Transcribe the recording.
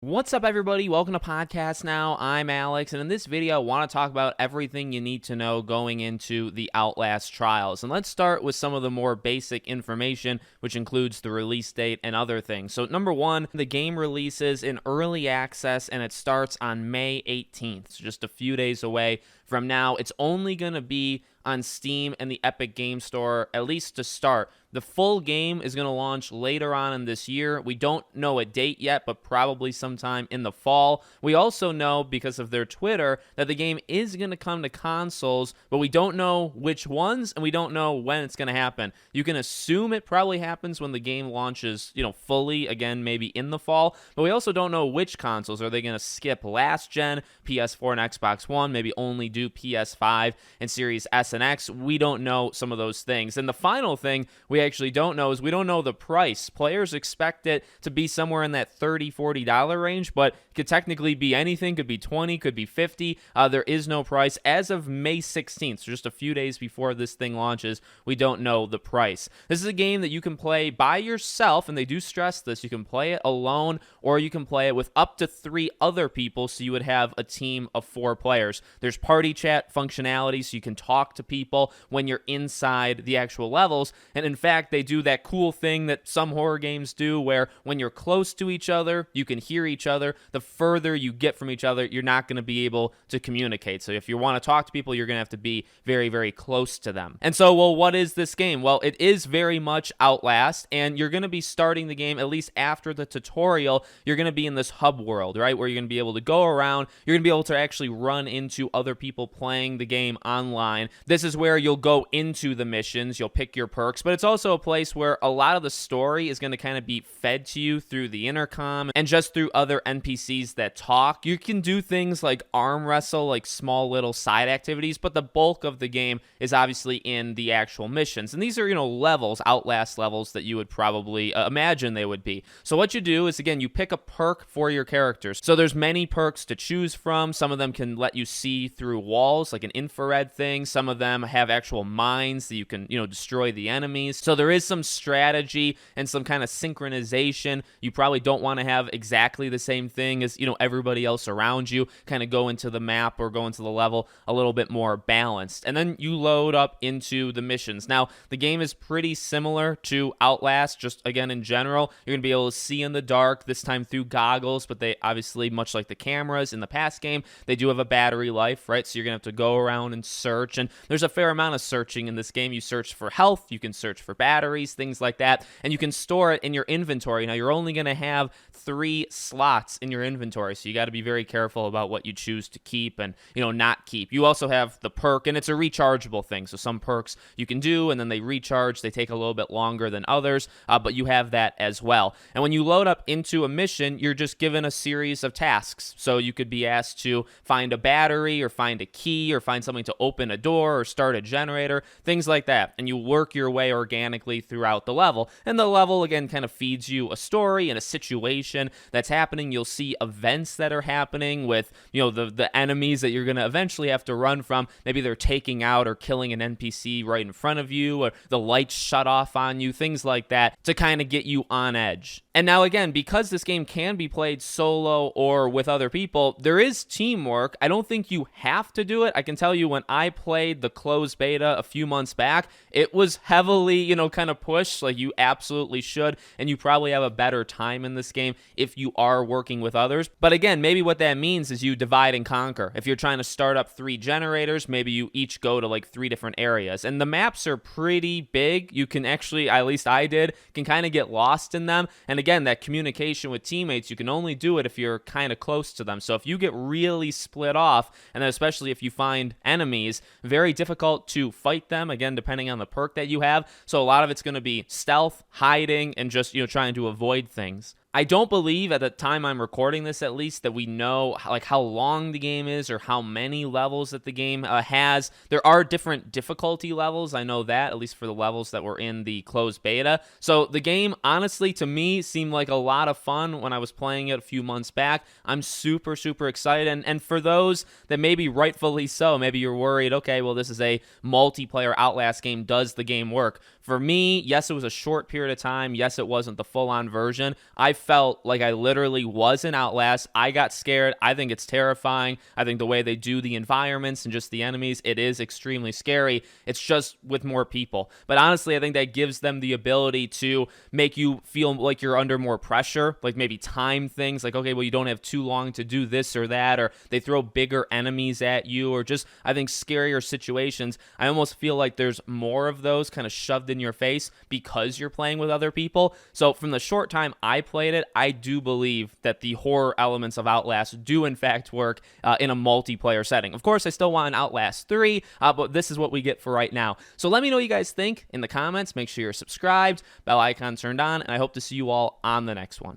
What's up, everybody? Welcome to Podcast Now. I'm Alex, and in this video, I want to talk about everything you need to know going into the Outlast trials. And let's start with some of the more basic information, which includes the release date and other things. So, number one, the game releases in early access, and it starts on May 18th, so just a few days away from now. It's only going to be on Steam and the Epic Game Store, at least to start. The full game is going to launch later on in this year. We don't know a date yet, but probably sometime in the fall. We also know, because of their Twitter, that the game is going to come to consoles, but we don't know which ones, and we don't know when it's going to happen. You can assume it probably happens when the game launches, fully, again, maybe in the fall, but we also don't know which consoles. Are they going to skip last gen, PS4 and Xbox One, maybe only do PS5 and Series S and X? We don't know some of those things. And the final thing we actually don't know is we don't know the price. Players expect it to be somewhere in that $30, $40 range, but it could technically be anything. Could be 20, could be 50. There is no price. As of May 16th, so just a few days before this thing launches, we don't know the price. This is a game that you can play by yourself, and they do stress this. You can play it alone, or you can play it with up to 3 other people, so you would have a team of 4 players. There's party chat functionality, so you can talk to people when you're inside the actual levels, and in fact, they do that cool thing that some horror games do where when you're close to each other, you can hear each other. The further you get from each other, you're not going to be able to communicate. So if you want to talk to people, you're going to have to be very, very close to them. And so, well, what is this game? Well, it is very much Outlast, and you're going to be starting the game, at least after the tutorial, you're going to be in this hub world, right, where you're going to be able to go around. You're going to be able to actually run into other people playing the game online. This is where you'll go into the missions. You'll pick your perks, but it's also a place where a lot of the story is going to kind of be fed to you through the intercom and just through other NPCs that talk. You can do things like arm wrestle, like small little side activities, but the bulk of the game is obviously in the actual missions. And these are, levels, Outlast levels that you would probably imagine they would be. So what you do is, again, you pick a perk for your characters. So there's many perks to choose from. Some of them can let you see through walls, like an infrared thing. Some of them have actual mines that you can, destroy the enemies. So there is some strategy and some kind of synchronization. You probably don't want to have exactly the same thing as, everybody else around you. Kind of go into the map or go into the level a little bit more balanced. And then you load up into the missions. Now, the game is pretty similar to Outlast, just again in general. You're going to be able to see in the dark, this time through goggles, but they obviously, much like the cameras in the past game, they do have a battery life, right? So you're going to have to go around and search. And there's a fair amount of searching in this game. You search for health, you can search for batteries, things like that, and you can store it in your inventory. Now, you're only going to have 3 slots in your inventory, so you got to be very careful about what you choose to keep and, not keep. You also have the perk, and it's a rechargeable thing, so some perks you can do, and then they recharge. They take a little bit longer than others, but you have that as well. And when you load up into a mission, you're just given a series of tasks. So you could be asked to find a battery or find a key or find something to open a door or start a generator, things like that, and you work your way organically throughout the level. And the level, again, kind of feeds you a story and a situation that's happening. You'll see events that are happening with, the enemies that you're going to eventually have to run from. Maybe they're taking out or killing an NPC right in front of you, or the lights shut off on you, things like that, to kind of get you on edge. And now, again, because this game can be played solo or with other people, there is teamwork. I don't think you have to do it. I can tell you, when I played the closed beta a few months back, it was heavily, kind of pushed. Like, you absolutely should, and you probably have a better time in this game if you are working with others. But again, maybe what that means is you divide and conquer. If you're trying to start up 3 generators, maybe you each go to like 3 different areas. And the maps are pretty big. You can actually, at least I did, can kind of get lost in them. And again, that communication with teammates, you can only do it if you're kind of close to them. So if you get really split off, and then especially if you find enemies, very difficult to fight them, again, depending on the perk that you have. So a lot of it's going to be stealth, hiding, and just, trying to avoid things. I don't believe, at the time I'm recording this at least, that we know like how long the game is or how many levels that the game has. There are different difficulty levels. I know that, at least for the levels that were in the closed beta. So the game, honestly, to me, seemed like a lot of fun when I was playing it a few months back. I'm super, super excited. And for those that maybe rightfully so, maybe you're worried, okay, well, this is a multiplayer Outlast game. Does the game work? For me, yes, it was a short period of time. Yes, it wasn't the full-on version. I felt like I literally was in Outlast. I got scared. I think it's terrifying. I think the way they do the environments and just the enemies, it is extremely scary. It's just with more people. But honestly, I think that gives them the ability to make you feel like you're under more pressure, like maybe time things, like, okay, well, you don't have too long to do this or that, or they throw bigger enemies at you, or just, I think, scarier situations. I almost feel like there's more of those kind of shoved in your face because you're playing with other people. So from the short time I played it, I do believe that the horror elements of Outlast do in fact work in a multiplayer setting. Of course, I still want an Outlast 3, but this is what we get for right now. So let me know what you guys think in the comments. Make sure you're subscribed, bell icon turned on, and I hope to see you all on the next one.